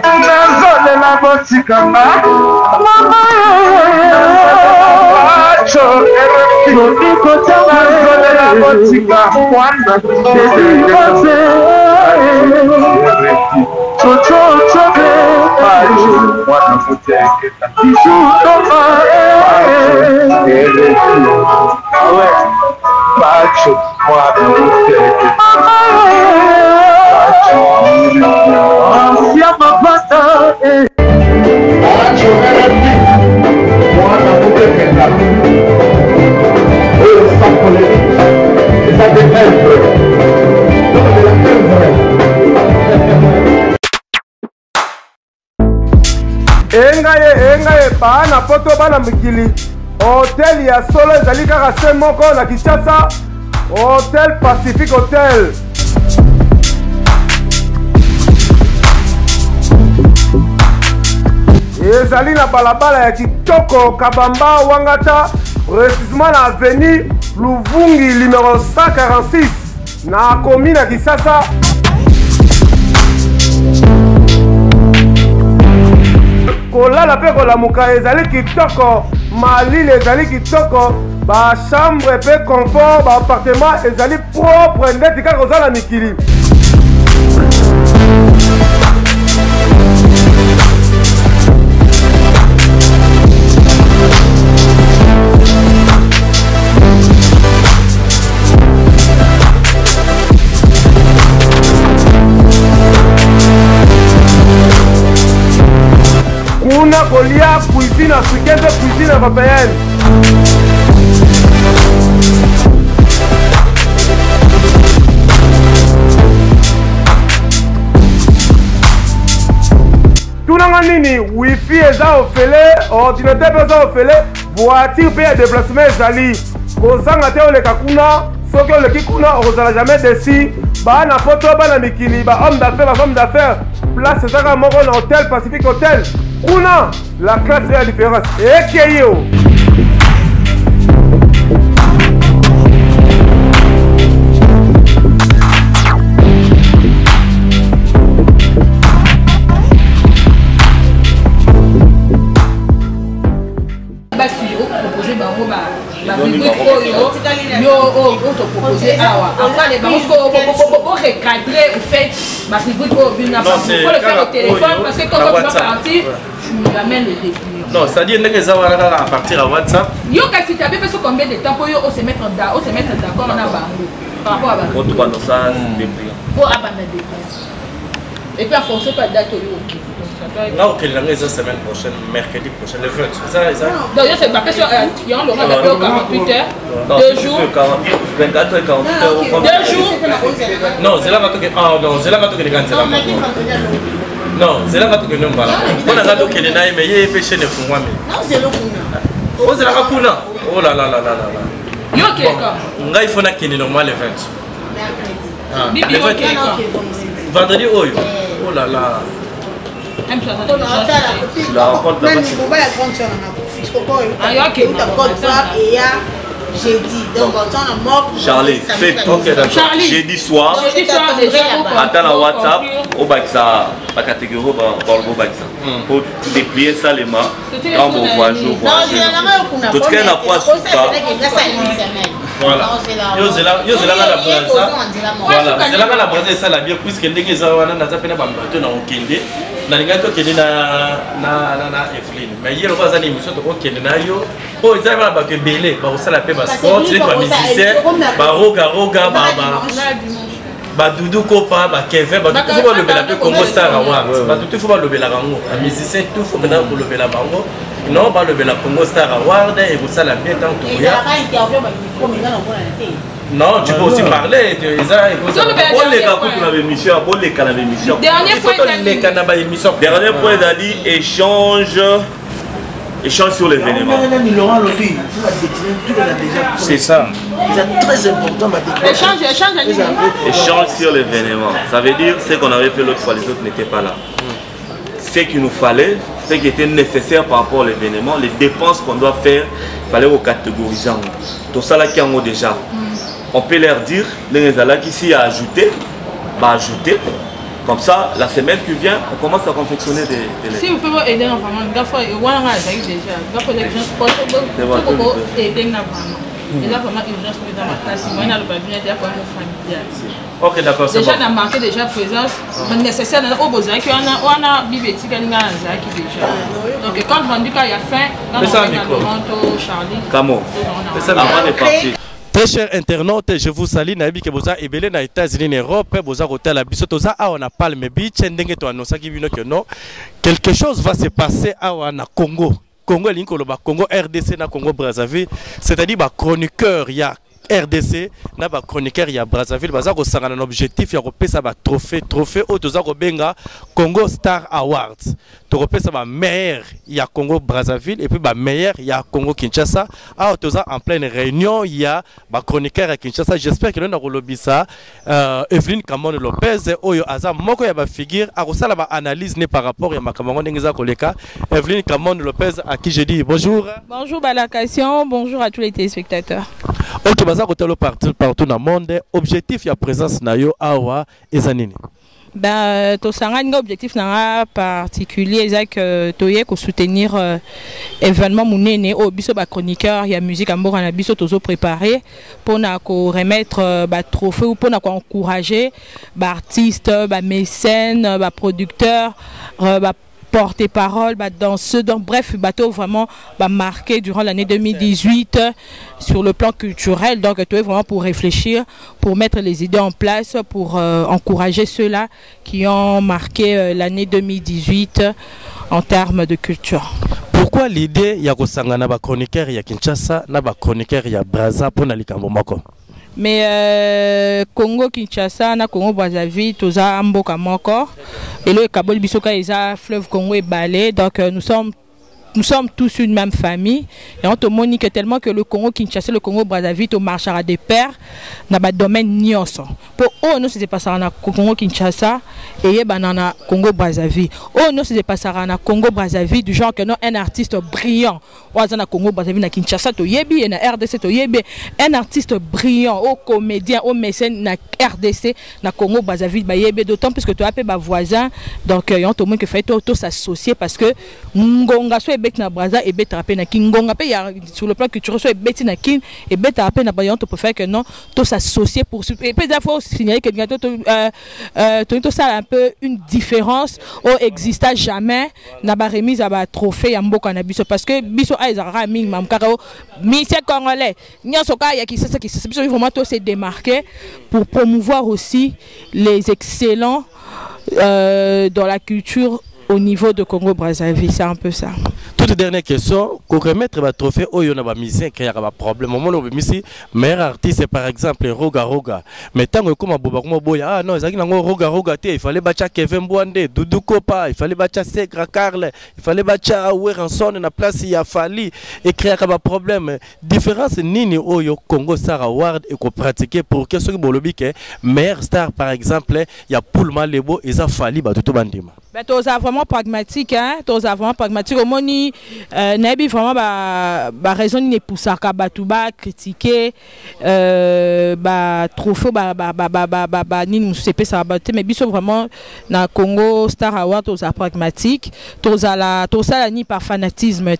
nazolela botikanga mama nazolela botika mwana engaye bana poto bana mikili hotel ya solo ezali kaka se moko na Kinshasa Hotel Pacific Hotel. Ezali na balabala ya kitoko Kabamba Wangata, précisément na avenue Luvungi numéro 146 na commune ya Kinshasa. Kolala pe kolamuka ezali kitoko, malili ezali kitoko, ba chambre pe confort, ba appartement ezali propre ndeti kaka ozala mikili. Kuna kolia cuisine africaine, cuisine européenne. Tunanga nini wifi eza ofele, ordinateur eza ofele, voiture pe ya déplacement ezali. Kozanga te oleka kuna, soki oleki kuna ozala jamais déçu. Ba na poto bana mikili, ba homme d'affaires, ba femme d'affaires. Place ezaka moko na Hotel Pacific Hotel. Kuna la classe est la différence. Et qui est yo? Non, c'est-à-dire que à partir à WhatsApp. Yo, si tu avais fait combien de temps pour se mettre d'accord par rapport à ça. Pour abandonner. Et puis à forcer par date. Là, ok, la semaine prochaine, mercredi prochain, le 20. Ça. Donc, c'est pas question. Il y a un local d'appel au 48 heures. 2 jours. 24 heures, 48 heures. 2 jours. Non, c'est là que non, c'est là que nous parlons. On a gâteau qui est là, mais il est péché de fou. Non, c'est le kuna. Oh, c'est la kuna. Oh là là là là là. Yo, ok, quoi. Il faut qu'il y ait normal le 20. Le 20. Vendredi, oh là là. La rencontre jeudi, donc Charlie, fais tout jeudi soir. Attends la WhatsApp, au Baxa, la catégorie pour déplier ça les mains. Quand vous voyez, tout ce qu'elle n'a pas su ça. Voilà. Yo c'est là la braza. Voilà, c'est là la braza ça la bien puisque les gens na zapena ba bato na okende. Na lingato kende na Eflin. Mais hier on va aller émission to okende na yo. Oh, ils avaient ba que belé, ba osala pe ba sport, les ba musiciens, ba roga ba Doudou Kopa, ba Kevin, ba tout faut le bela pe Congo Star Award. Ba tout faut le bela rango. Un musicien tout faut maintenant pour le bela bango. Non, ba le bela Congo Star Award et vous ça la bien tant que non, tu peux aussi parler. Dernier point d'Ali, échange sur l'événement. C'est ça. C'est très important. Échange sur l'événement. Ça veut dire ce qu'on avait fait l'autre fois, les autres n'étaient pas là. Ce qu'il nous fallait, ce qui était nécessaire par rapport à l'événement, les dépenses qu'on doit faire, il fallait aux catégoriser. Tout ça là qui en haut déjà. On peut leur dire, les gens qui s'y a ajouté, bah ajouter. Comme ça, la semaine qui vient, on commence à confectionner des lettres. Si vous pouvez aider vraiment, il faut aider les gens ok, d'accord, c'est bon. Déjà, on a marqué déjà présence nécessaire. On a bibliothèque déjà. Donc, quand on dit qu'il y a faim, quand on a Charlie. Camo. Avant de partir. Très chers internautes, je vous salue. Naïbi que vous avez ebelé na États-Unis, en Europe, vous avez hôtel à Bisso, toza a on a Palme Beach, ndenge to annonça qui vient que non. Quelque chose va se passer à na Congo. Congo l'inkoloba Congo RDC na Congo Brazzaville, c'est-à-dire ba chroniqueur il y a RDC na ba chroniqueur ya Brazzaville baza ko sangana un objectif ya ko pesa ba trophée au toza ko benga Congo Star Awards to ko pesa ba meilleur ya Congo Brazzaville et puis ba meilleur ya Congo Kinshasa a toza en pleine réunion ya ba chroniqueur ya Kinshasa. J'espère que nous na ko lobisa Evelyne Kamone Lopez oyo aza moko ya ba figure a ko sala ba analyse ne par rapport ya makamango ndengeza koleka. Evelyne Kamone Lopez à qui je dis bonjour. Bonjour Balakation, bonjour à tous les téléspectateurs. Ok, baza kotelo partout dans le monde. Objectif ya présence na yo awa ezanini. Ben to sanga objectif na particulier c'est que toye ko soutenir événement munene au biso ba chroniqueur ya musique amboka na biso tozo préparer pour na ko remettre ba trophée ou pour na ko encourager ba artiste, ba mécène, ba producteur, ba porte-parole, danseux, donc bref, bateau vraiment marqué durant l'année 2018 sur le plan culturel. Donc tu es vraiment pour réfléchir, pour mettre les idées en place, pour encourager ceux-là qui ont marqué l'année 2018 en termes de culture. Pourquoi l'idée ya kosangana ba chroniqueur ya Kinshasa na ba chroniqueur ya Brazza pour na likambo moko? Mais Congo Kinshasa na Congo Brazzaville toza mboka moko et le kaboli bisoka eza fleuve Congo et balé, donc nous sommes tous une même famille et on te monique tellement que le Congo Kinshasa, le Congo Brazzaville, au marchera des pères dans le domaine nyonso. Pour eux, nous c'est passé na Congo Kinshasa et banana Congo Brazzaville. Oh nous c'est passé na Congo Brazzaville du genre que non un artiste brillant. Ouazana Congo Brazzaville na Kinshasa to yebi et na RDC to yebi un artiste brillant, au comédien, au mécène na RDC na Congo Brazzaville ba yebi, d'autant plus que tu appelles ba voisin, donc on te monique que fait tout s'associer parce que ngonga soit na Brazza et beta rapé na kingonga pe ya sur le plan culturel soit beti na kin et beta rapé na bayon to peut faire que non tout s'associer pour et peut faut signaler que tout ça un peu une différence au exista jamais na ba remise à ba trophée ya mboka na biso parce que biso a ezara ming mam karo monsieur congolais nyoso ka ya ki biso vraiment tout se démarquer pour promouvoir aussi les excellents dans la culture au niveau de Congo Brazzaville, c'est un peu ça. Toute dernière question, pour remettre le trophée au yon a musicien qui a un problème. Au moment où meilleur artiste par exemple Roga Roga. Mais tant que comme Boba comme Boya, ah non, ça qui n'a Roga Roga il fallait battre Kevin Bouandé, Doudou Kopa, il fallait battre Segra Karl, il fallait battre Werenson na place il a fallu et créer un problème. Différence nini au yo Congo Star Award et qu'on pratiquer pour que ceux qui bolobi que meilleur star par exemple, il y a Poulma Lebo et ça fallu bah tout bandima. Ben tous vraiment pragmatique hein, tous vraiment pragmatique au moni nabi vraiment ba raison ni pour ça ka batuba critiquer trophée ni nous c'est ça mais biso vraiment na Congo Star Award tous pragmatique tous la ni par fanatisme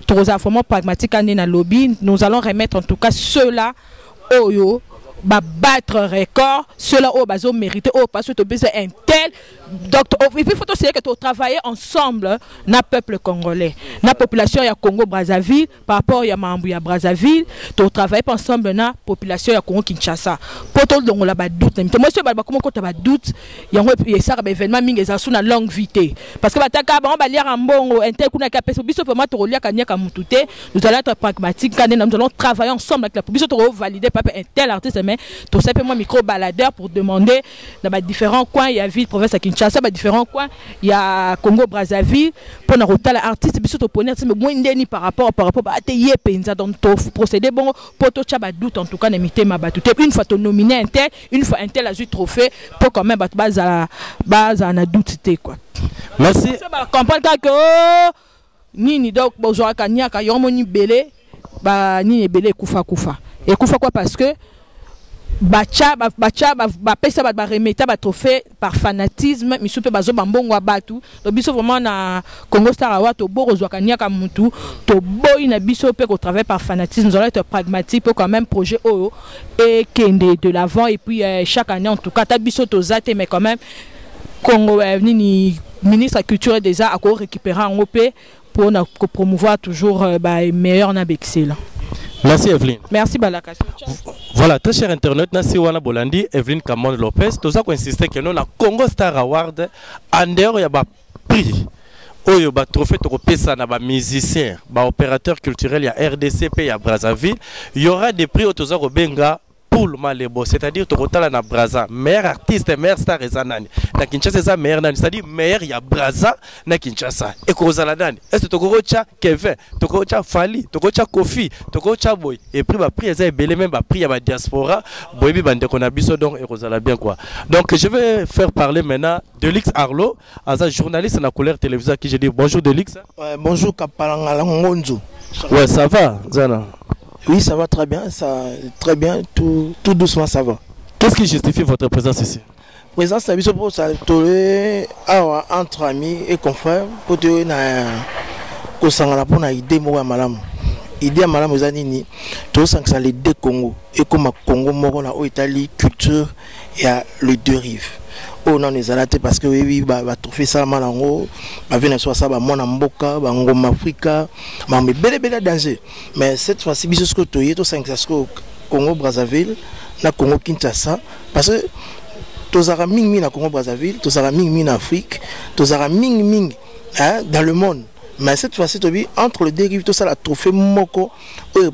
tous vraiment pragmatique en na lobby. Nous allons remettre en tout cas ceux-là oyo battre record, ceux-là au bazo mérité au parce que tu besoin un tel donc il faut aussi que tu travailler ensemble na peuple congolais na population ya Congo Brazzaville par rapport ya mambu ya Brazzaville tu travailler ensemble na population ya Congo Kinshasa pour tout donc la ba doute moi ce ba comment ko ta ba doute yango et ça ba événement mingi za sous na longue vitesse parce que bataka ba lire en bongo un tel kuna ka peso biso vraiment to lia kanya ka mutute nous allons être pragmatiques quand nous allons travailler ensemble avec la population to valider papa un tel artiste mais tout simplement micro baladeur pour demander dans différents coins il y a ville province à Kinshasa dans différents coins il y a Congo Brazzaville pour na rota l'artiste biso to ponner mais moins ndeni par rapport à te yé penza donc procéder bon pour to chaba doute en tout cas n'imiter ma batute une fois to nominé un tel une fois un tel a eu trophée pour quand même base na doute quoi. Merci. Comprendre que nini donc bonjour kanyaka yomoni belé ba nini belé kufa et kufa quoi parce que bacha pesa ba remeta ba trophée par fanatisme misu pe bazo bambongo abatu to biso vraiment na Congo Star Award to borozwa kanyaka mutu to boy na biso pe ko travailler par fanatisme nous allons être pragmatique pour quand même projet oyo et kende de l'avant et puis chaque année en tout cas ta biso to zate mais quand même Congo ni ministre de la culture et des arts a récupérer en OP pour promouvoir toujours meilleur na excellent. Merci Evelyne. Merci Balaka. Voilà, très cher internet, Nasi Wana Bolandi, Evelyne Kamon Lopez, tout ça qu'on insiste que nous, na Congo Star Award, en dehors, il y a un prix. Il y a un trophée de musiciens, opérateurs culturels, il y a RDC, il y a Brazzaville. Il y aura des prix au Tozo Benga. C'est-à-dire que tu as Braza, meilleur artiste, meilleur star et zanani. Na Kinshasa c'est meilleur nani, c'est-à-dire meilleur ya Braza na Kinshasa. Et kozala nani. Est-ce que tokocha Kevin, tokocha Fali, tokocha Kofi, tokocha Boy. Et puis ba prix ça belé même ba prix ya ba diaspora, boy bi bande qu'on a biso donc et kozala bien quoi. Donc je vais faire parler maintenant Delix Arlo, un journaliste na couleur télévision qui je dis bonjour Delix. Ouais, bonjour Kapalanga Ngonzo. Ouais, ça va, Zana. Oui, ça va très bien, tout doucement ça va. Qu'est-ce qui justifie votre présence ici? Présence, c'est pour ça, entre amis et confrères, pour te na idée moi malam. Idée malam aux années, tout ça que ça les deux Congo et comme Congo moro na Italie culture et les deux rives. Oh non les alaté parce que oui trouver ça malango va venir soit ça mon amboka ba ngoma Afrika mais belle danger mais cette fois-ci biso ce que toyé to 5 Congo Brazzaville na Congo Kinshasa parce que tozara mingi na Congo Brazzaville tozara mingi na Afrique tozara mingi dans le monde. Mais cette fois-ci, entre les dérives, tout ça, la trophée Moko,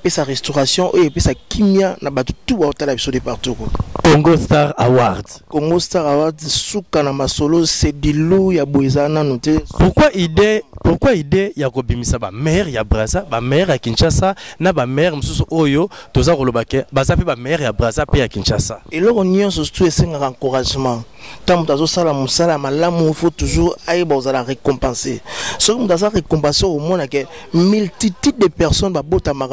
et sa restauration, et sa kimia, n'a pas tout à l'absolu partout. Congo Star Award. Congo Star Award, Soukana Masolo, c'est du loup, il y a Boizana, noté. Pourquoi idée, il y a Kobimisa, ba mère, il y a Braza, ba mère à Kinshasa, na ba mère, Moussou Oyo, Toza Rolobake, Baza, ba mère, il y a Braza, puis à Kinshasa. Et là, on y a surtout un encouragement. Tant que tu as Moussala, il faut toujours aller la récompenser. Ce que tu as récompensé au monde, c'est multitude de personnes,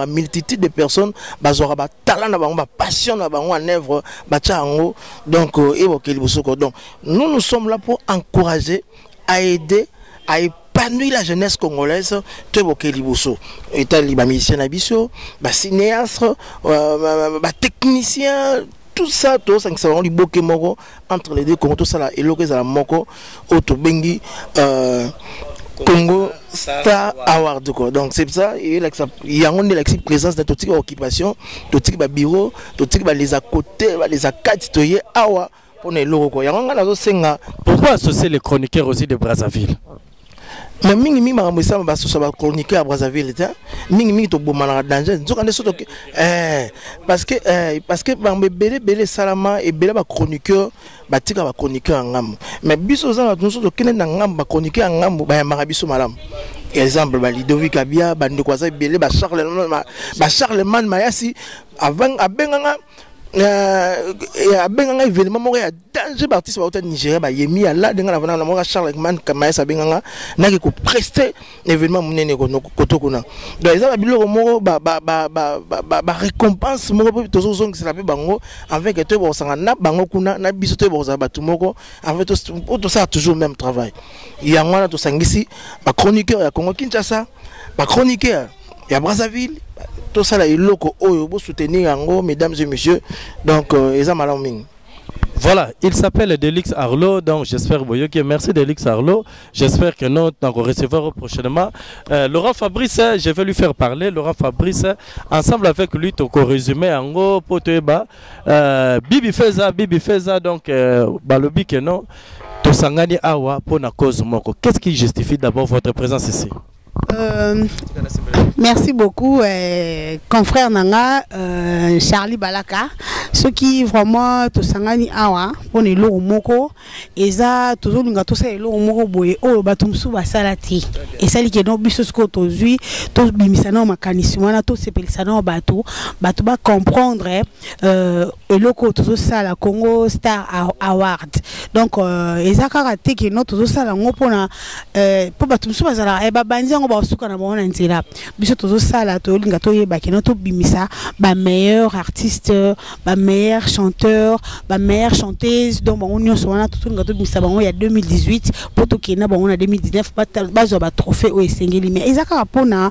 multitude de personnes, ont talent, passion, en œuvre, donc, nous sommes là pour encourager, à aider, à épanouir la jeunesse congolaise. Tu es liboso, état musicien abisso, cinéaste, technicien. Tout ça, ça va entre les deux, comme tout ça là, et l'autre ça la moko, autobengi, Congo Star Award. Donc c'est ça, il y a une présence de toute occupation, de tout bureau, de tout les à côté, les à quatre, awa pour les locaux. Pourquoi associer les chroniqueurs aussi de Brazzaville? Mais mingi maramisa ba chroniqueur à Brazzaville mingi to bomana danger parce que ba belé salama et belé ba chroniqueur ba tika ba chroniqueur ngam mais biso za nous to kene na ngam ba chroniqueur ngam ba marabiso malam exemple ba Ludovic Abia ba ndekwaza belé ba Charlemagne Mayasi avant abenganga abenganga événement moko ya danger artiste ba Nigeria ba yemi là denga na na Charlemagne Mayasi abenganga na ki ko prester événement munene ko kotokuna donc ça ba biloko moko ba récompense moko tozo zong c'est la pe bango avec te bo sanga na bango kuna na biso te bo za batu moko en fait tout ça toujours même travail il y a ngwana to sangisi ba chroniqueur ya Congo Kinshasa ba chroniqueur ya Brazzaville. Tout ça là, il faut soutenir Ango, mesdames et messieurs. Donc, voilà, il s'appelle Delix Arlo, donc j'espère que merci Delix Arlo. J'espère que nous recevrons prochainement. Laurent Fabrice, je vais lui faire parler. Laurent Fabrice, ensemble avec lui, tu as résumé Ango, Potoeba, Bibi Feza, donc Balobi que non, Tosangani Awa pour na cause moko. Qu'est-ce qui justifie d'abord votre présence ici? Merci beaucoup, confrère Nanga, Charlie Balaka. Ceux qui vraiment te sangani awa pour les lots moko, et ça toujours nous gâteaux c'est lots moko boye oh batumsu basalati. Et ça qui est donc bisos ko tozui, tous bimisano makanismo na tous ces personnes bateau ba comprendre et loko toujours ça la Congo Star Award. Donc et ça karaté qui notre toujours ça la ngopona pour batumsu basala et ba banzi ngo ba suka na bango na nzela biso tozo sala to linga to yeba keno to bimisa ba meilleur artiste ba meilleur chanteur ba meilleure chanteuse donc bango nyonso wana to linga to bimisa bango ya 2018 pour to kena bango na 2019 bazo ba trophée o esengeli mais ezaka rapona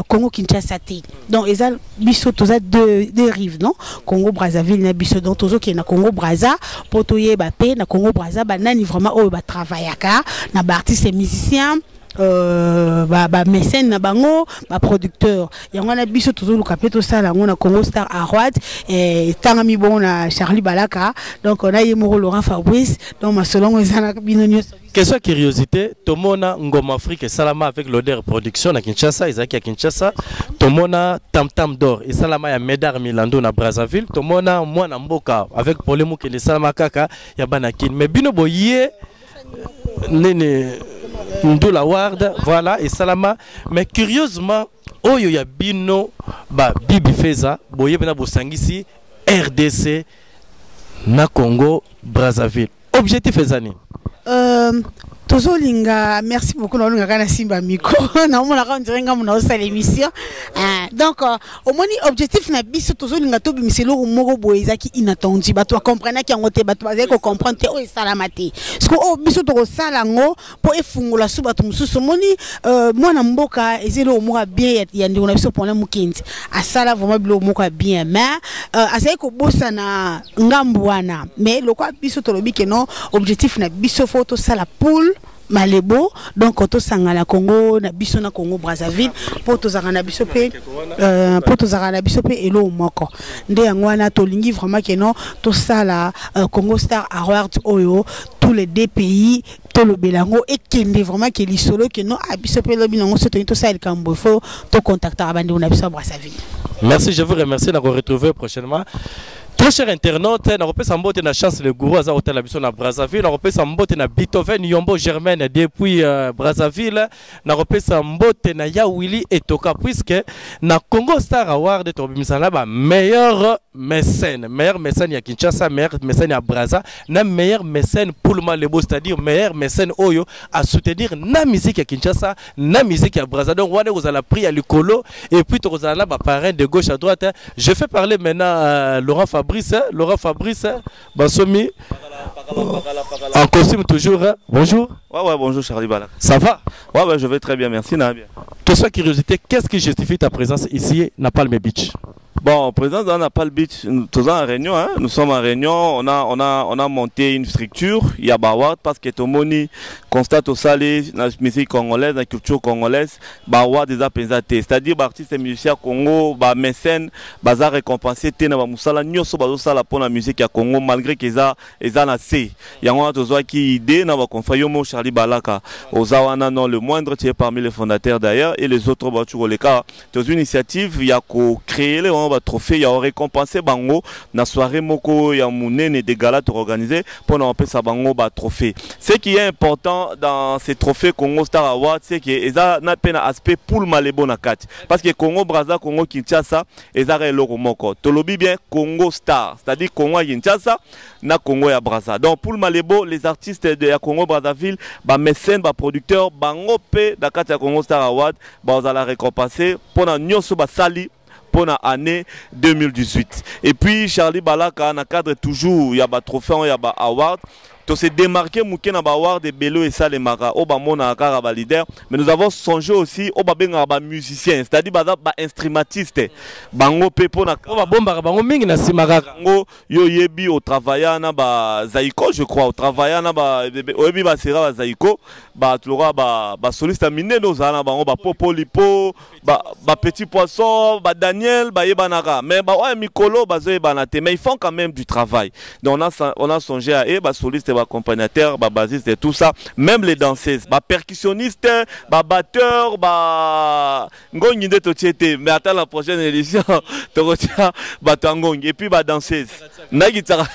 Congo Kinshasa te donc eza biso toza deux rives non Congo Brazzaville na biso donc tozo kena Congo Brazza pour to yeba pe na Congo Brazza ba nani vraiment o ba travaillaka na ba artiste et musicien ba mécène na bango ba producteur yango na biso tozo luka pe to sala ngo na Congo Star Award et tanga mi bon na Charlie Balaka donc on a yemo Laurent Fabrice donc ma selon ezana bino nyonso. Question curiosité, Tomona Ngoma Afrique et Salama avec l'odeur production à Kinshasa, Isaac à Kinshasa, Tomona Tam Tam d'or et Salama ya Medar Milando na Brazzaville, Tomona Mwana Mboka avec Polemo qui est Salama Kaka ya Banakin. Mais bino boye nene Ndola Ward, voilà et Salama. Mais curieusement, oyo ya bino ba Bibi Feza, boye bena bosangisi RDC na Congo Brazzaville. Objectif ezani. Tozolinga, merci beaucoup na linga kana simba micro na mona ka ndirenga mona osa l'émission donc au moins objectif na biso tozolinga to bimiselo moko boezaki inattendu bato comprendre ki ngote bato bazali ko comprendre te o esalamate parce que o biso to sala ngo po efungula su bato mususu moni mwana mboka ezelo moko bien ya ndiko na biso pona mukinzi asala vraiment bilo moko bien mais asai ko bossa na ngambu wana mais lokwa biso to lobi ke non objectif na biso photo sala poule Malebo donc auto sangala Congo na biso na Congo Brazzaville pour to zangana biso pe elo moko nde yangwana to lingi vraiment que non to sala Congo Star Award oyo tous les deux pays to le belango et kende vraiment que lisolo que non abiso pe lobi nango soto to sala kambo fo to contacter abandi na biso Brazzaville. Merci, je vous remercie de vous retrouver prochainement. Très cher internaute, on repère sa mbote na chance le gourou à hôtel Abisso na Brazzaville, on repère sa mbote na Beethoven Yombo Germaine depuis Brazzaville, on repère sa mbote na Yawili et Toka puisque na Congo Star Award to bimisana ba meilleur mécène ya Kinshasa, meilleur mécène ya Brazza, na meilleur mécène pour le Malebo, c'est-à-dire meilleur mécène oyo à soutenir na musique ya Kinshasa, na musique ya Brazza. Donc on vous a la pris à l'icolo et puis vous a là ba parrain de gauche à droite. Je fais parler maintenant Laurent Fabrice, Bassomi, en costume toujours. Bonjour. Ouais, bonjour Charlie Balak. Ça va? Ouais, je vais très bien, merci. Bien. Question curiosité, qu'est-ce qui justifie ta présence ici à Palm Beach? Bon, présence dans Napal Beach, nous sommes en réunion, hein? Nous sommes en réunion, on a monté une structure, il y a Baward, parce que tout le monde constate au salé, dans la musique congolaise, dans la culture congolaise, Baward des apésatés. C'est-à-dire, artistes et musiciens Congo, mécènes, baza récompensé, tena ba musala, nyoso bazo sala pour la musique à Congo, malgré qu'ils a nassé. Il y a un autre qui idée, n'a pas confié au Charlie Balaka, aux Awana, non, le moindre, tu es parmi les fondateurs d'ailleurs, et les autres, bah, tu vois les cas. Dans une initiative, il y a créé les trophée, il y a récompensé bango na soirée moko ya munene de gala organisé pour nous appeler ça bango ba trophée. Ce qui est important dans ces trophées Congo Star Award, c'est que eza na pena aspect pour Malebo na kati parce que Congo Brazza, Congo Kinshasa eza reloko moko. Tolobi bien Congo Star, c'est-à-dire Congo Kinshasa na Congo ya Brazza. Donc pour Malebo, les artistes de ya Congo Brazzaville, ba mécènes, ba producteurs, bango pe da kati ya Congo Star Award, ba la récompenser pour na nyoso ba sali pour l'année 2018. Et puis Charlie Balaka, dans cadre toujours, il y a des trophées, il y a des awards. To se démarquer mouké na ba award de Bello et Salemara, au mona akara leader, mais nous avons songé aussi au benga ba musicien, c'est-à-dire ba instrumentiste. Bango pepo na ba bomba bango mingi na simara. Bango yo yebi au travailler na ba Zaiko, je crois, au travailler na ba yebi ba sera ba Zaiko, ba tulora ba soliste miné nos ana bango ba Popo Lipo, ba Petit Poisson, ba Daniel, ba yebanaka, mais ba ouais Mikolo ba zo yebanate, mais ils font quand même du travail. Donc on a songé à ba soliste, accompagnateur, basiste et tout ça, même les danseuses, percussionnistes, batteurs, ngoni de totiete, mais attends la prochaine édition, torotia, batangong et puis danseuses. Nagitara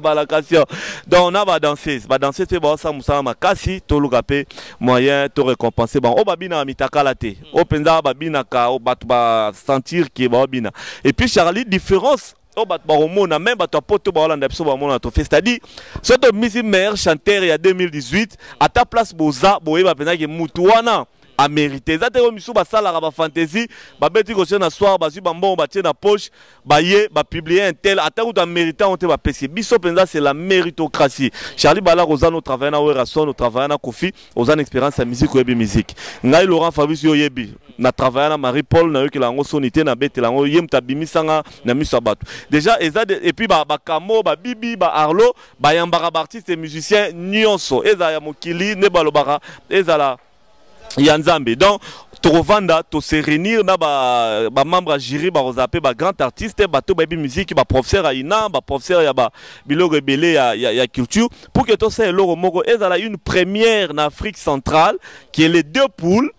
balakation. Donc on a danseuse c'est bon ça musala makasi to lukape moyen to récompenser bon o babina mitakalate o penza babina ka o bat ba sentir qui ba bina. Et puis Charlie différence même c'est-à-dire ce meilleur chanteur il y a 2018 à ta place boza boye ba penza que mutuana a mérité za te misu ba sala ba fantasy ba beti ko na soir ba su ba mbon ba tie na poche ba ye ba publier un tel atako ta mérité on te ba pesi biso penza c'est la méritocratie. Charlie Bala Rosano travaille na Werason, travaille na Kofi, ozan expérience à musique ou musique. Ngai Laurent Fabrice Yoyebi na travaille na Marie Paul na yo ki la ngo sonité na bete la ngo yem ta bimisanga na misabatu. Déjà et puis ba Kamo ba Bibi ba Arlo ba yambara artiste et musicien nyonso eza ya mokili ne balobara eza la Yanzambe. Donc, tu revends, tu se réunir, ba membre à jury, ba rosape, ba grand artiste, ba to baby musique, ba professeur à Ina, ba professeur ya ba bilo rebelle ya culture, pour que tu sais l'oro mogo, il y a une première en Afrique centrale qui est les deux poules.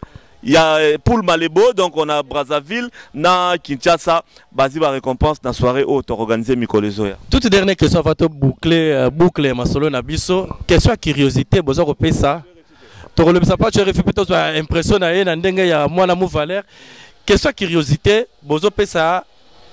Il y a Poule Malébo, donc on a Brazzaville, na Kinshasa, basi ba récompense dans soirée où tu organisé Mikolo Zoya. Toute dernière question, va te boucler ma solo na biso. Question curiosité, besoin de ça. Tu ne sais pas, tu as plutôt l'impression de valeur. Question curiosité, Bozo Pesa,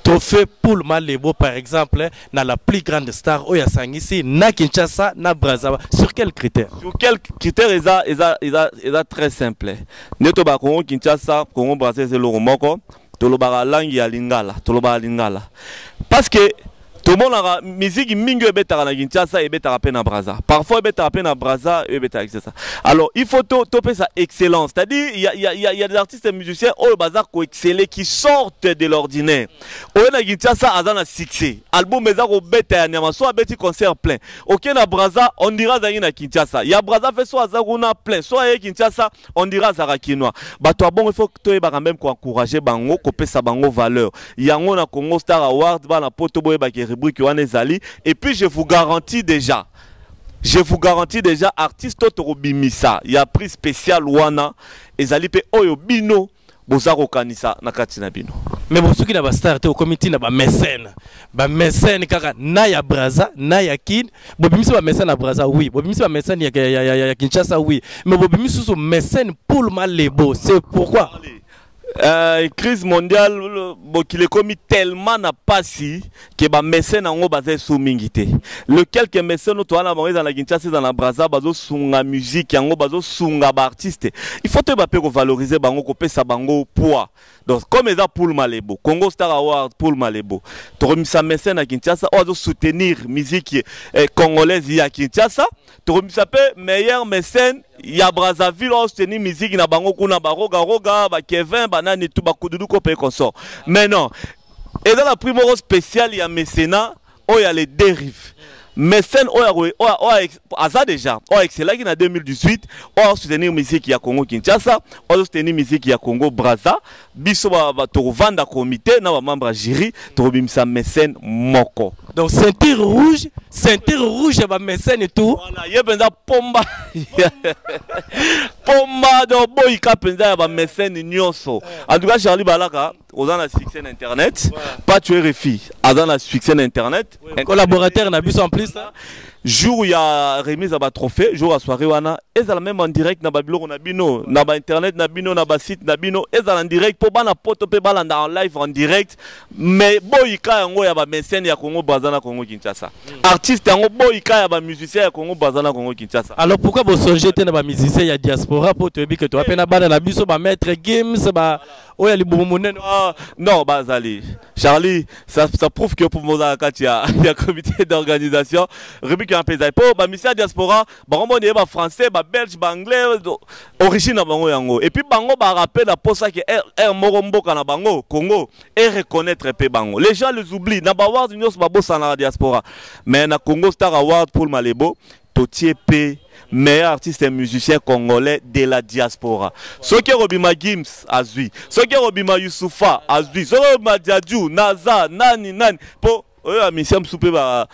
trophée pour Malébo par exemple, dans la plus grande star, Oya Sangisi, na Kinshasa, na Brazzaville. Sur quels critères? Sur quels critères est très simple. Neto ba Congo Kinshasa, Congo Brazzaville, c'est le Romoko, Tolobara langi ya lingala, Tolobara lingala. Parce que tout le monde a musique mingo ebeta na Kinshasa et beta na Brazza. Parfois beta na Brazza et beta avec ça. Alors il faut toper sa excellence. C'est-à-dire il y a des artistes et musiciens au bazar qui excellent qui sortent de l'ordinaire. Au na Kinshasa azana succès. Album mezako beta ya nyama soit beti concert plein. OK na Brazza on dira za na Kinshasa. Ya Brazza fait soit azakuna plein. Soit ya Kinshasa on dira za kinwa. Ba toi bon il faut que toi ba quand même encourager bango koper sa bango valeur. Yango na Congo Star Award ba na poto boye ba et puis je vous garantis déjà artiste Torobimisa il y a prix spécial wana ezali pe oyo bino bozako kanisa na kati na bino. Mais bosuki na ba star te au comité na ba mécène kaka na ya Brazza na ya Kin bobimisa ba mécène na Brazza oui bobimisa ba mécène ya Kinshasa oui mais bobimisa so mécène pour Malébo c'est pourquoi crise mondiale qu'il est commis tellement n'a pas si que ba mécène en basé sous mingité le quelques mécènes toi na dans la Kinshasa dans la Brazza bazo sunga musique yango bazo sunga ba artiste il faut te baper ko valoriser bango ko pesa bango poids donc comme ça pour Malébo Congo Star Award pour Malébo to remisa mécène à Kinshasa on doit soutenir musique congolaise ya Kinshasa to remisa pe meilleur mécène ya Brazzaville on soutenir musique na bango kuna baroga ba Kevin banani tout ba kududu ko pe consort mais non et dans la primoro spéciale il y a mécénat oh il y a les dérives mécène ça déjà excellent qui en 2018 on soutenir musique ya Congo Kinshasa on soutenir musique ya Congo Brazza biso ba to vanda comité na ba membre jury to bimisa mécène moko donc ceinture rouge ba mécène et tout voilà ye benza pomba do boyka penza ba mécène nyonso en tout cas Charlie Balaka ozana na succès na internet pas tu RFI azana na succès na internet un collaborateur na biso en plus jour il y a remise à ba trophée jour à soirée wana ezala même en direct na babilo na bino na ba internet na bino na ba site na bino ezala en direct pour bana poto pe bala en live en direct mais boyika yango ya ba mécène ya Congo Brazza na Congo Kinshasa artiste yango boyika ya ba musicien ya Congo Brazza na Congo Kinshasa. Alors pourquoi vous songez na ba musicien ya diaspora pour te dire que tu appena bana na biso ba maître games ba oya libumunene non bazali Charlie ça prouve que pour moza kati ya comité d'organisation République en pays pour ba musicien diaspora ba romone ba français ba belge ba anglais origine na bango yango et puis bango ba rappel la posa que moromboka na bango Congo et reconnaître pe bango les gens les oublient na ba awards nyos ba bossa na diaspora mais na Congo Star Award pour Malébo Totiepe meilleur artiste et musicien congolais de la diaspora. Ce qui est Robima Gims Azui, ce qui est Robima Youssoufa Azui, ce qui est Robima Diadjou, Naza, Nani, pour mission souper ba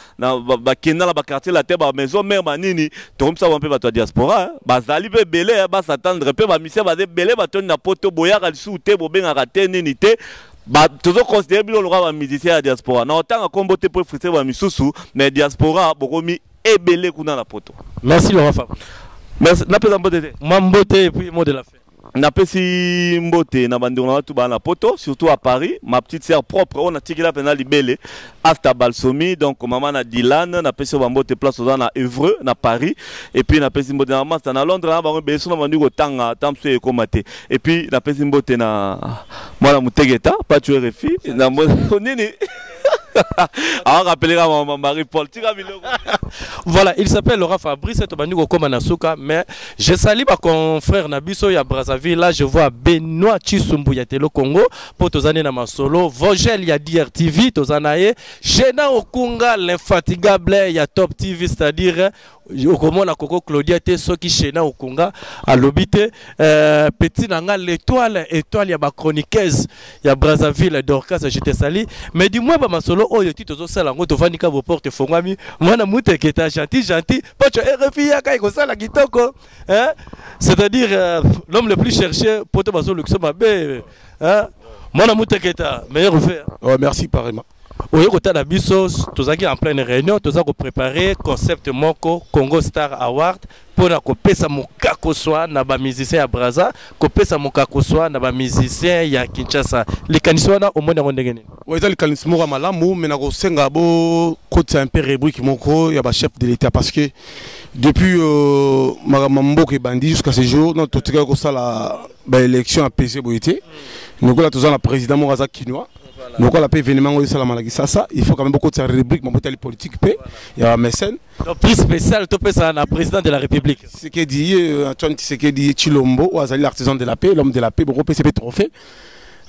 kena la ba quartier la terre ba maison mère manini tom ça un peu ba toi diaspora ba zali be belé ba s'attendre pe ba mission ba belé ba ton na poto boya ka souté bo benga ka tenini te ba toujours considérer bilo ba musicien la diaspora na autant combo te pour friter ba misusu mais diaspora bokomi ebelé kuna la poto. Merci Laurent Fabre. Merci na pesa mbote mambote et puis mot de la fin. Napesi mbote na bandeko na tout na poto, surtout à Paris. Ma petite sœur propre, on a tiré la peine libellé. Asta Balsomi, donc maman na Dylan, napesi mbote place aux na Évreux, na Paris. Et puis napesi mbote na Master na Londres, na bango beso na bandu ko tanga, tamsu e komate. Et puis napesi mbote na moi la Mutegeta, pas tu RFI, na nini. Alors rappelera mon mari Paul. Voilà, il s'appelle Laurent Fabrice, c'est Tobanduko Komanasuka, mais je salue ma confrère Nabiso ya Brazzaville. Là, je vois Benoît Chisumbu ya Telo Congo, pour Tozane na Masolo, Vogel ya DRTV, Tozanae, Gena Okunga, l'infatigable ya Top TV, c'est-à-dire Okomona Koko Claudia te soki Gena Okunga à l'obité, petit nanga l'étoile ya ma chroniqueuse ya Brazzaville Dorcas, je te salue, mais dis-moi ba Masolo oh yo tito zo sala ngo tovanika bo porte fongami mwana muteketa gentil pas tu RFI ya kai ko sala kitoko hein, c'est-à-dire l'homme le plus cherché pour te Masolo luxo mabe hein, mwana muteketa meilleur fait. Oh merci pareillement. Oui, côté la biso, tous en pleine réunion, tous a préparé concept Moko Congo Star Award pour na kopesa mukako swa na ba musicien ya Brazza, kopesa mukako swa na ba musicien ya Kinshasa. Les kaniswana au monde ngondengene. Oui, les kanismo malamu mais na ko senga bo côté un peu rubrique moko ya ba chef de l'État parce que depuis Magamambo ke bandi jusqu'à ce jour notre totika ko sala ba élection apaisée boité. Nous ko la tous la président Moraza Kinois. Donc on a pas événement au Salamalagissa, il faut quand même beaucoup de rubriques, mon politique politique, il y a un mécène. Donc plus spécial, tu peux ça, le président de la République. Ce qui dit Antoine Tshisekedi Chilombo, l'artisan de la paix, l'homme de la paix, beaucoup de trophées.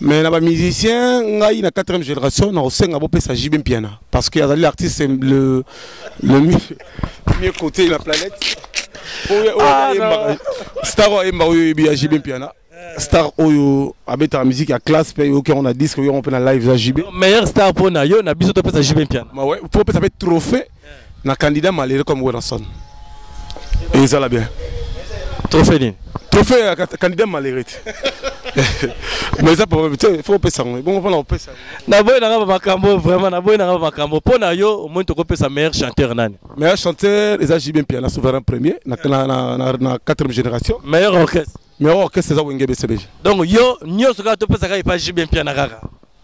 Mais là, musicien, il y a la 4e génération, on a aussi un peu de JB Piana. Parce que l'artiste, c'est le mieux côté de la planète. Star JB Piana. Star Oyo avec la musique à classe paye OK on a disque on peut na live za JB meilleur star pour na yo na biso to pesa JB Piana ouais pour peut ça mettre trophée na candidat malheureux comme Wilson et ça là bien trophée candidat malheureux mais ça pour faut pas ça bon on peut ça na boy na makambo vraiment na boy na makambo pour na yo au moins to ko pesa meilleur chanteur nani meilleur chanteur les JB Piana souverain premier na 4e génération meilleur orchestre. C'est ça BCBG. Donc, yo, pas JB Piana.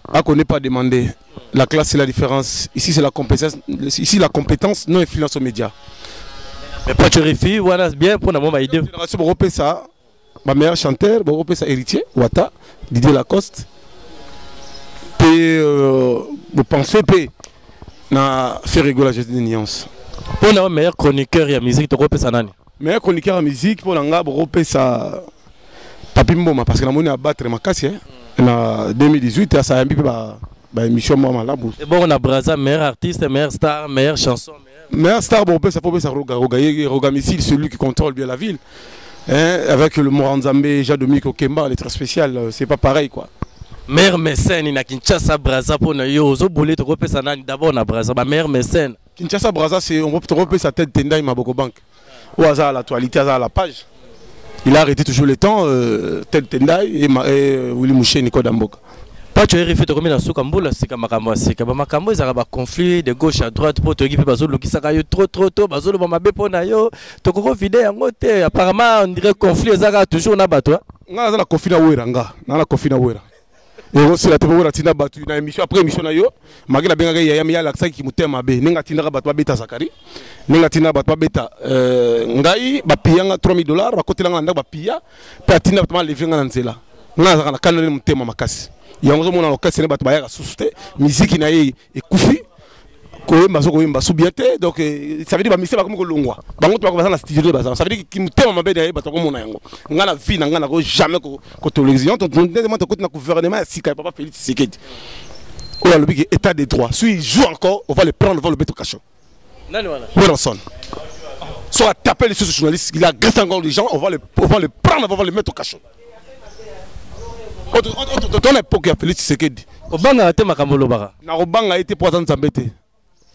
Ah, qu'on n'est pas demandé. La classe, c'est la différence. Ici, c'est la compétence. Ici, la compétence, non influence aux médias. Mais pas tu réfis, voilà, bien pour la moment, idée. Génération, on ça. Ma meilleure chanteur, on ça héritier, Wata, Didier Lacoste. Puis, vous pensez, puis, na fait rigoler la des nuances. Pour la meilleure chroniqueur et musique, tu repères ça, nani? Meilleur chroniqueur en musique, pour l'anga, on repère ça. Papi Mboma parce que la monnaie a battre ma casse en 2018 ça a un peu bah émission moi là et bon on a Brazza meilleur artiste meilleur star meilleure chanson meilleur star bon ça faut ça Rogamissile celui qui contrôle bien la ville hein, avec le Moranzambe Jadomik Okemba les très spécial c'est pas pareil quoi meilleur mécène na Kinshasa Brazza pour yo zo bolé to repé ça d'abord na Brazza ba meilleur mécène Kinshasa Brazza c'est on peut repé sa tête Tendai Maboko Bank ou à l'actualité à la page. Il a arrêté toujours le temps, tel Tendai et Willy Mouché, Nico Damboka. Pas tu as refait de combien de sous Kamboula, c'est comme Makambo, c'est comme Makambo, ils ont un conflit de gauche à droite pour te guider Bazolo qui s'est trop, Bazolo Mamabe Ponayo, tu as vidé en côté. Apparemment, on dirait conflit, ils ont toujours un bateau. On a la conflit à Oueranga, on a la conflit à Ouera. Et aussi la théorie tina batu na émission après émission na yo magela benga ya ya la qui mutema be ninga tina batu beta Zakari ninga tina batu beta ngai ba piyanga $3000 ba kotelanga nda ba piya pe tina batu levenga na nzela nga na kanale mutema makasi yango mona lokasi ne batu ba ya susute musique na ye ekufi koyemba so koyemba subiate donc ça veut dire ba mission ba comme kolongwa bango to ba na studio ba ça veut dire ki mutema mabe na ye batu ko mona yango nga na vie na nga na ko jamais ko télévision to ndema to ko na gouvernement sika papa Félix Tshisekedi on a le big état des droits si il joue encore on va le prendre on va le mettre au cachot nani wala Wilson soit taper les journalistes il agresse encore les gens on va le prendre on va le mettre au cachot ton époque ya Félix Tshisekedi obanga te makambo lobaka na obanga été président Zambete.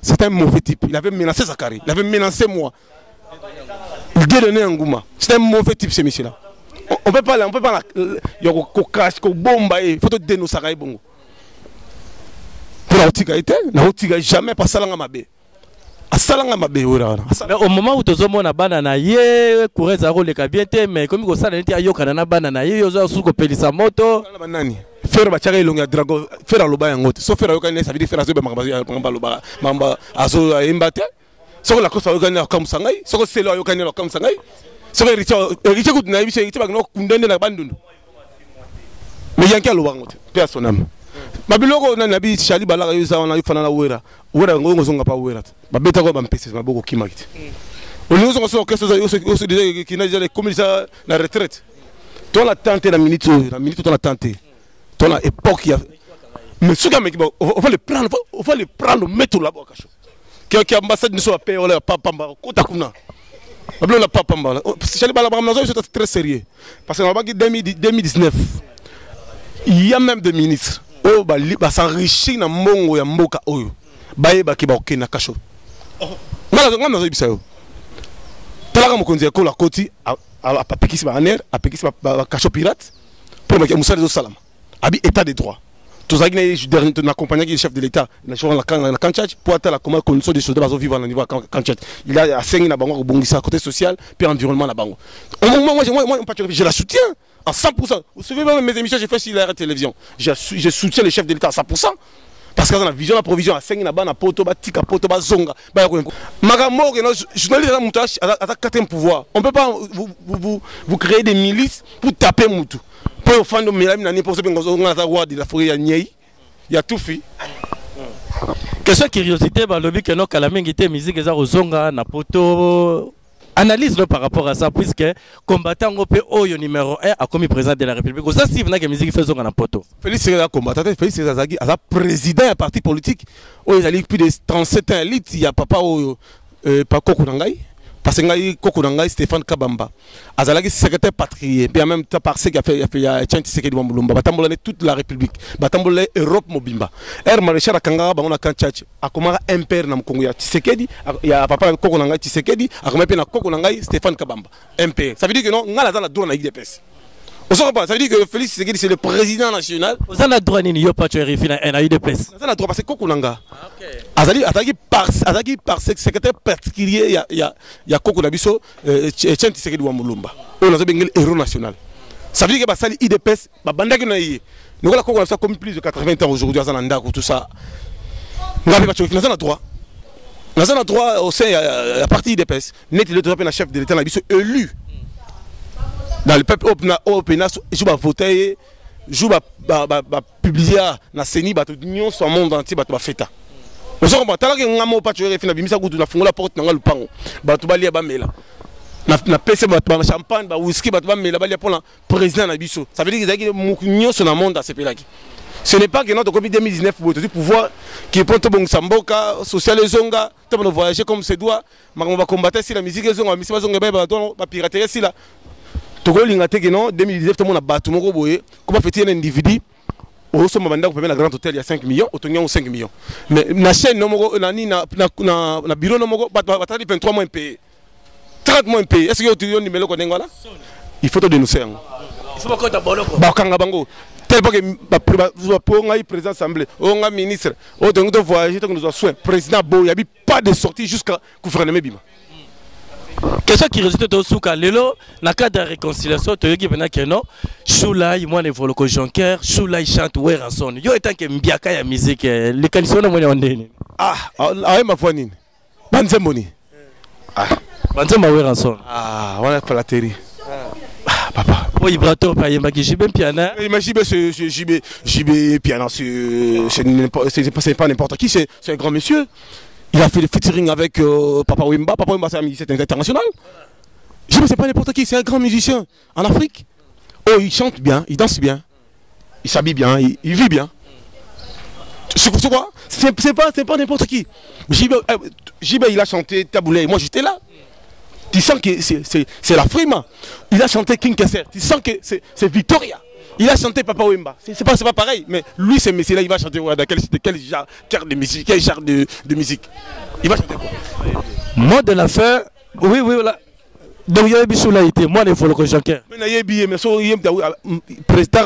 C'est un mauvais type. Il avait menacé Zakari. Il avait menacé moi. Il donnait un gouma. C'est un mauvais type, ce monsieur-là. On peut pas, il y a un crash, un bombe, il faut te dénoncer ça. Pour la Otiga, jamais passé à la Mabé. asalanga mabe ora mais au moment où tozomona bana na ye courant za roleka bien te mais comme ko sala neti ayokana na bana na ye yozo suko pelisa moto na banani faire bachaka ilonga drago faire loba yango te so faire yokana ça veut dire faire azo mamba loba mamba azo embate soko la kosa yokana comme sangai soko selo yokana comme sangai soko richa kutu na biso yiti bagno kundende na bandundu mais yanki aloba ngote pe sonam mabiloko na nabi shali balaka yo sawana yofana na wera ngo zonga pa wera babeta ko bampese maboko kimakiti on nous on que ça aussi déjà qui n'a déjà comme ça la retraite toi la tenter la minute toi la tenter toi la époque mais ce gars mec on va le prendre mettre là-bas qui ambassade ne soit pas wala papa kota kuna bablo la papa mbala shali balaka c'est très sérieux parce que on va 2019 il y a même des ministres oh ba s'enrichir na mbongo ya mboka oyo baye ba ki ba okena kasho ngala zo bisayo talaka mokonzi ko la koti a pekisi ba aner a pekisi ba kasho pirate pour que musali zo salama abi état de droit tous agné na accompagner le chef de l'état na chora la kanchach pour atteindre la condition des choses bazo vivre na niveau kanchach il a assigné na bango bongisa côté social puis environnement na bango moi je la soutiens à 100%. Vous savez, même mes émissions, j'ai fait sur la télévision. Je soutiens les chefs de l'État à 100%. Parce que dans la vision, la provision, à 5 na poto, tika poto, zonga. Magamo, journaliste à la quatrième pouvoir. On ne peut pas vous créer des milices pour taper Moutou. Pour faire des milices, pour faire la forêt, il y a tout fait. Question curiosité, le but que nous avons fait musique, zonga, na poto. Analyse par rapport à ça, puisque combattant au numéro 1 a commis président de la République. Ça, si vous avez musique fait un poto. Félix Séguéla combattant, Félix Séguéla a président d'un parti politique. Il y a plus de 37 ans élite. Il y a papa pas Kokunangai. Parce que Kokunangai, Stéphane Kabamba. Azalagi secrétaire patrie. Puis en même temps, parce qu'il a fait Tchanti Sekedi Wambulumba. Batambolane toute la République. Batambolane Europe Mobimba. Maréchal Kangara, on a Kanchach. A comment un père dans le Congo. Tshisekedi, il y a papa Kokunangai Tshisekedi. A comment un Kokunangai Stéphane Kabamba. Un père. Ça veut dire que non, on a la droit à l'IDPS. Ça veut dire que Félix Tshisekedi c'est le président national. Vous avez le droit de n'y pas tuer un IDPS. Vous avez le droit parce que Kokunanga. Azali par secrétaire particulier il y a Kokunabiso Tchanti Sekedi Wambulumba. On a un héros national. Ça veut dire que Basali IDPS, Bandaki na yé. Nous avons Kokunabisa comme plus de 80 ans aujourd'hui à Zananda tout ça. Nous avons le droit. Nous avons le droit au sein de la partie IDPS. Net le droit chef de l'État élu. Dans le peuple open je vais voter je vais publier na CENI bato union sur monde entier bato ba feta ozo ko batala ke ngamo pa tuer fina bimisa kutu na fungola porte na lupango bato balia ba mela na pese bato ba champagne ba whisky bato ba mela balia pour le président na biso ça veut dire que union sur le monde à ce pays là. Ce n'est pas que notre Covid 2019 pour pouvoir qui prend bon samboka social zonga to voyager comme se doit on va combattre si la musique zonga misi zonga ba piraterie si la Togolinga teke non 2019 tout le monde a battu mon boye comment fait-il un individu au sommet banda pour la grande hôtel il y a 5 millions au 5 millions mais na chaîne no mogo na bureau no mogo batali 23 mois payé 30 mois payé est-ce que tu yon numéro ko dengola il faut te dénoncer il faut pas boloko ba kanga bango tel pas que pour ngai président assemblée on nga ministre au donc de voyager donc nous soin président bo yabi pas de sortie jusqu'à gouvernement bima. Question qui résulte au souka lelo na cadre de réconciliation to yoki bena keno Shula moi ne volo ko Jonker Shula il chante Weranson yo etant que mbiaka ya musique les conditions na moni ondeni ah ma foi nini banzemboni banzemba Weranson voilà falaterie papa oui brato pa yemba ki jibe piano jibe piano c'est pas n'importe qui c'est un grand monsieur. Il a fait le featuring avec Papa Wemba. Papa Wemba, c'est un musicien international. Je ne sais pas n'importe qui, c'est un grand musicien en Afrique. Oh, il chante bien, il danse bien, il s'habille bien, il vit bien. Tu vois, c'est pas n'importe qui. Jibe, il a chanté Taboulé, moi j'étais là. Tu sens que c'est la frima. Il a chanté King Kesser, tu sens que c'est Victoria. Il a chanté Papa Wemba. C'est pas pareil, mais lui, ce monsieur-là, il va chanter dans quel genre de musique, quel genre de musique. Il va chanter quoi? Mot de la fin, oui, voilà. Donc il y a des choses là été moi les follow que Jonker. Mais il y a des mais so il y a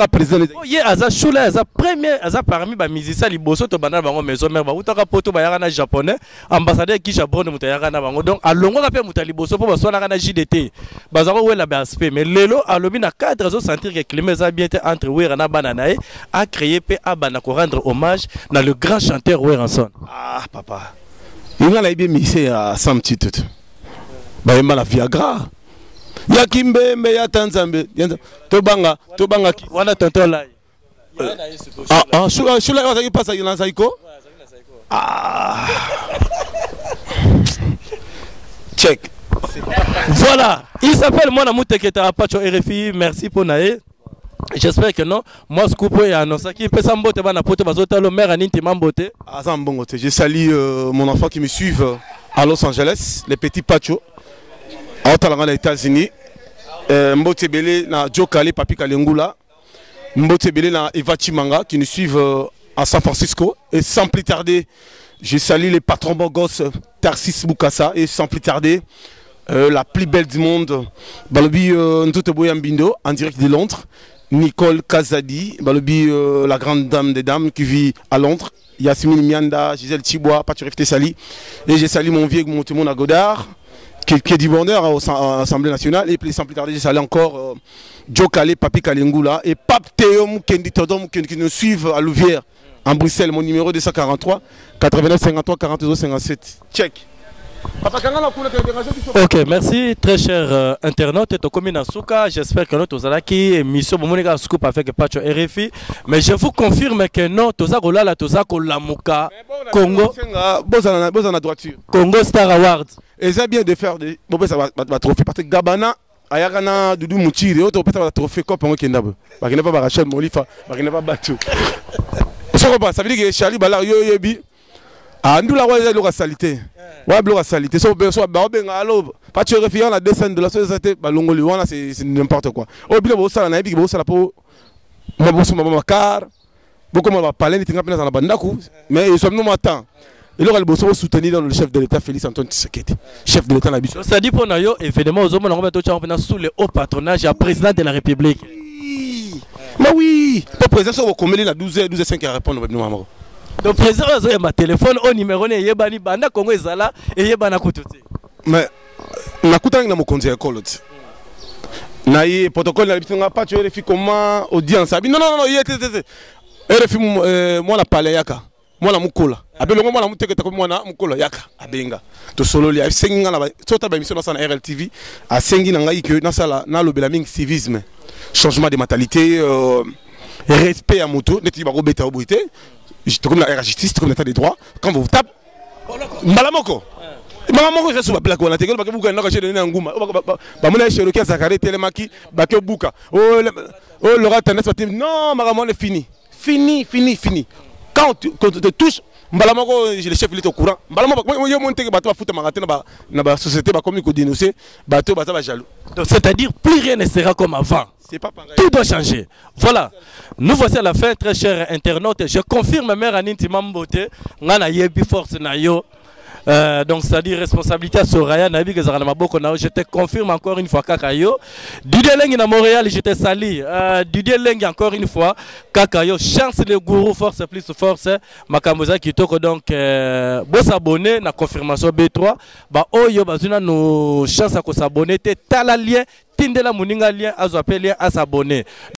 président. Il y a Aza Choula Aza premier Aza parmi les musiciens les bossos to banana bango maison mère ba utaka poto ba yaka na japonais ambassadeur qui japonais mutayaka na bango donc alongo ka pe mutali bosso po baso na na JDT bazako wela ba aspect mais lelo alobi na cadre zo sentir que climat za bien été entre Wera na banana a créé pe abana ko rendre hommage na le grand chanteur Weranson. Ah papa. Il y a bien missé à 100 petits tout. Bah il m'a la Viagra. Ya kimbe me ya tanzambe. Tobanga ki. Wana tonton là. Shula wa qui passe dans Saiko. Ah. Check. Voilà, il s'appelle Mwana Mouteketa Apacho RFI. Merci pour nae. J'espère que non. Moi, Scoupo et Anosa qui peut s'emboter, bana poto bazota le maire aninti mambote. Ah zambongote. Je salue mon enfant qui me suivent à Los Angeles, les petits Pacho. À Ottawa, aux États-Unis. Mbote Bele na Joe Kale, Papi Kalengula. Mbote Bele na Eva Chimanga qui nous suivent à San Francisco. Et sans plus tarder, je salue les patrons bogos Tarsis Bukasa. Et sans plus tarder, la plus belle du monde, Balobi Ntote Boyambindo, en direct de Londres. Nicole Kazadi, Balobi, la grande dame des dames qui vit à Londres. Yasmine Mianda, Gisèle Chibois, Paturif Tessali. Et j'ai salué mon vieux Montemon à Godard, qui est du bonheur à l'Assemblée nationale. Et puis sans plus tarder, j'ai salué encore Joe Kale, Papi Kalengula et Pape Théo Moukendi Todom qui nous suivent à Louvière, en Bruxelles. Mon numéro 243 89 53 42 57. Check. Ok, merci très cher internaute. J'espère que nous avons qui émission scoop avec Pacho RFI. Mais je vous confirme que non, tous la Mouka Congo Congo Star Awards. Et ça bien de faire des trophées parce que Gabana ayakana Doudou Mouchiri auto peut-être trophée comme Pongo Kendabo. Parce qu'il n'est pas Rachel Molifa, parce qu'il n'est pas battu. Ça veut dire que Charlie Bala Yoyebi Andula wa lo salité. Wa blo salité. So ba benga alo. Pas tu refiant la descente de la société balongoli wana c'est n'importe quoi. Au bilo bo sala na ebi bo sala po mo bo suma makar. Beaucoup mo ba parler ni tinga pena na bandaku. Mais ils sont nous matin. Il aura le besoin de soutenir le chef de l'État Félix Antoine Tshisekedi. Chef de l'État Nabiso. Ça dit pour nayo évidemment aux hommes on va tout sous le haut patronage du président de la République. Mais oui, le président so ko meli na 12h05 à répondre au numéro. Le président a ma téléphone au numéro ne yebani banda Congo ezala et yebana kututi. Mais nakutanga na mokonzi ekolo ti. Na ye protocole na bitinga pas tu RFI comment audience abi non yete RFI moi la pale yaka. Moi la mukola. Abelongo moi la muteketa ko moi na mukola yaka abenga. To solo li senga na sota ba émission na RLTV a sengi na ngai que na sala na lobela ming civisme. Changement de mentalité respect à moto neti ba robeta obuité. J'étais comme la justice, comme l'état des droits. Quand vous tapez, Malamoko. Malamoko, je suis la plaque. On a parce que vous avez acheté un gouma. Mon chez le cas, Zakari, Télémaki, Bakio Bouka. Oh, le rat, non, Malamon est fini. Fini. Quand tu te touches, Malamoko, le chef, il est au courant. Malamoko, il y a monté que bateau à foutre Maraté dans la société, comme il faut dénoncer, bateau, jaloux. C'est-à-dire, plus rien ne sera comme avant. Tout doit changer. Voilà. Nous voici à la fin, très chers internautes. Je confirme, mère Aninti Mambote, Ngana Yebi Force Nayo. Donc, c'est-à-dire responsabilité à Soraya, Nabi Gazarlamaboko Nao. Je te confirme encore une fois, Kakayo. Didier Lengi à Montréal, je te salue. Didier Lengi encore une fois, Kakayo. Chance le gourou, force plus force. Makamoza qui toque donc, bon s'abonner, na confirmation B3. Bah, Oyo, Bazuna, nos chances à s'abonner. T'as la lien. Tindela Muninga lien à s'abonner.